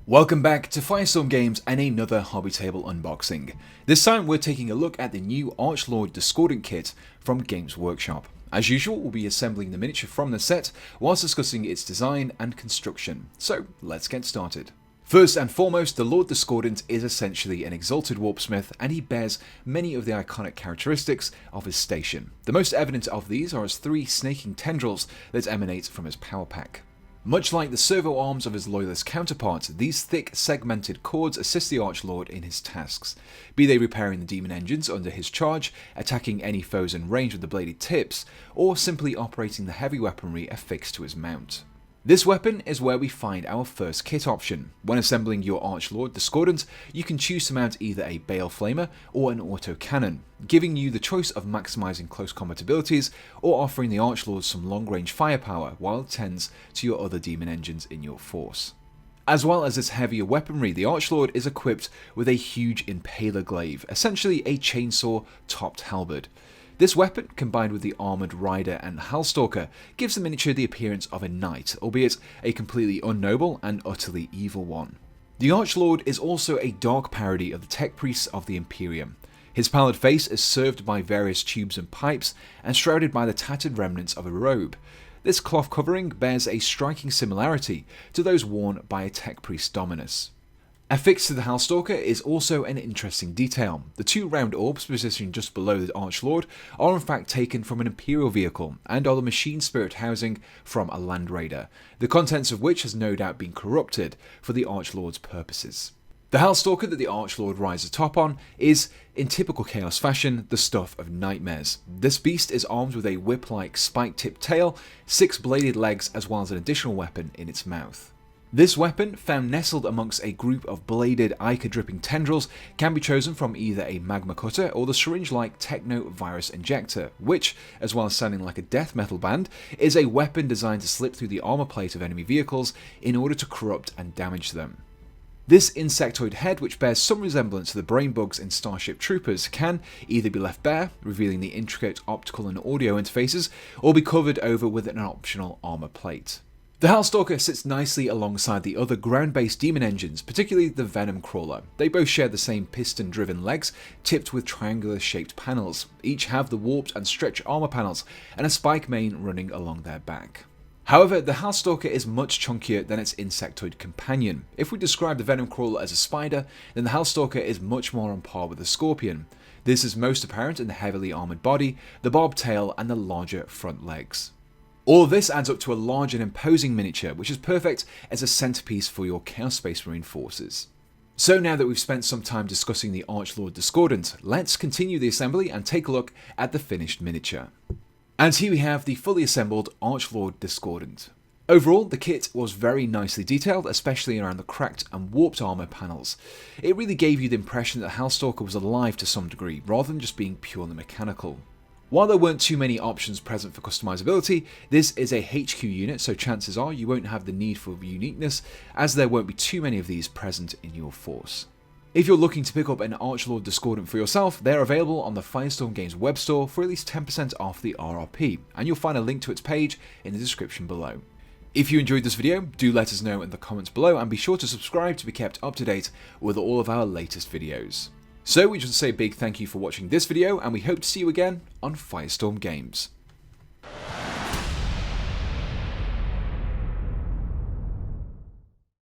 Welcome back to Firestorm Games and another hobby table unboxing. This time we're taking a look at the new Archlord Discordant kit from Games Workshop. As usual, we'll be assembling the miniature from the set whilst discussing its design and construction. So let's get started. First and foremost, the Lord Discordant is essentially an exalted warpsmith, and he bears many of the iconic characteristics of his station. The most evident of these are his three snaking tendrils that emanate from his power pack. Much like the servo arms of his loyalist counterpart, these thick, segmented cords assist the Archlord in his tasks, be they repairing the demon engines under his charge, attacking any foes in range with the bladed tips, or simply operating the heavy weaponry affixed to his mount. This weapon is where we find our first kit option. When assembling your Archlord Discordant, you can choose to mount either a Bale Flamer or an auto cannon, giving you the choice of maximising close combat abilities or offering the Archlord some long-range firepower while it tends to your other demon engines in your force. As well as its heavier weaponry, the Archlord is equipped with a huge impaler glaive, essentially a chainsaw-topped halberd. This weapon, combined with the armoured rider and Halstalker, gives the miniature the appearance of a knight, albeit a completely unnoble and utterly evil one. The Archlord is also a dark parody of the tech priests of the Imperium. His pallid face is served by various tubes and pipes, and shrouded by the tattered remnants of a robe. This cloth covering bears a striking similarity to those worn by a tech priest Dominus. Affixed to the Halstalker is also an interesting detail. The two round orbs positioned just below the Archlord are in fact taken from an Imperial vehicle and are the machine spirit housing from a Land Raider, the contents of which has no doubt been corrupted for the Archlord's purposes. The Halstalker that the Archlord rides atop on is, in typical Chaos fashion, the stuff of nightmares. This beast is armed with a whip-like spike-tipped tail, 6 bladed legs, as well as an additional weapon in its mouth. This weapon, found nestled amongst a group of bladed, ichor-dripping tendrils, can be chosen from either a magma cutter or the syringe-like techno-virus injector, which, as well as sounding like a death metal band, is a weapon designed to slip through the armor plate of enemy vehicles in order to corrupt and damage them. This insectoid head, which bears some resemblance to the brain bugs in Starship Troopers, can either be left bare, revealing the intricate optical and audio interfaces, or be covered over with an optional armor plate. The Halstalker sits nicely alongside the other ground-based demon engines, particularly the Venom Crawler. They both share the same piston-driven legs, tipped with triangular-shaped panels. Each have the warped and stretched armor panels, and a spike main running along their back. However, the Halstalker is much chunkier than its insectoid companion. If we describe the Venom Crawler as a spider, then the Halstalker is much more on par with the Scorpion. This is most apparent in the heavily armoured body, the bob tail, and the larger front legs. All of this adds up to a large and imposing miniature, which is perfect as a centerpiece for your Chaos Space Marine forces. So now that we've spent some time discussing the Archlord Discordant, let's continue the assembly and take a look at the finished miniature. And here we have the fully assembled Archlord Discordant. Overall, the kit was very nicely detailed, especially around the cracked and warped armor panels. It really gave you the impression that Halstalker was alive to some degree, rather than just being purely mechanical. While there weren't too many options present for customizability, this is a HQ unit, so chances are you won't have the need for uniqueness, as there won't be too many of these present in your force. If you're looking to pick up an Archlord Discordant for yourself, they're available on the Firestorm Games web store for at least 10% off the RRP, and you'll find a link to its page in the description below. If you enjoyed this video, do let us know in the comments below, and be sure to subscribe to be kept up to date with all of our latest videos. So we just say a big thank you for watching this video, and we hope to see you again on Firestorm Games.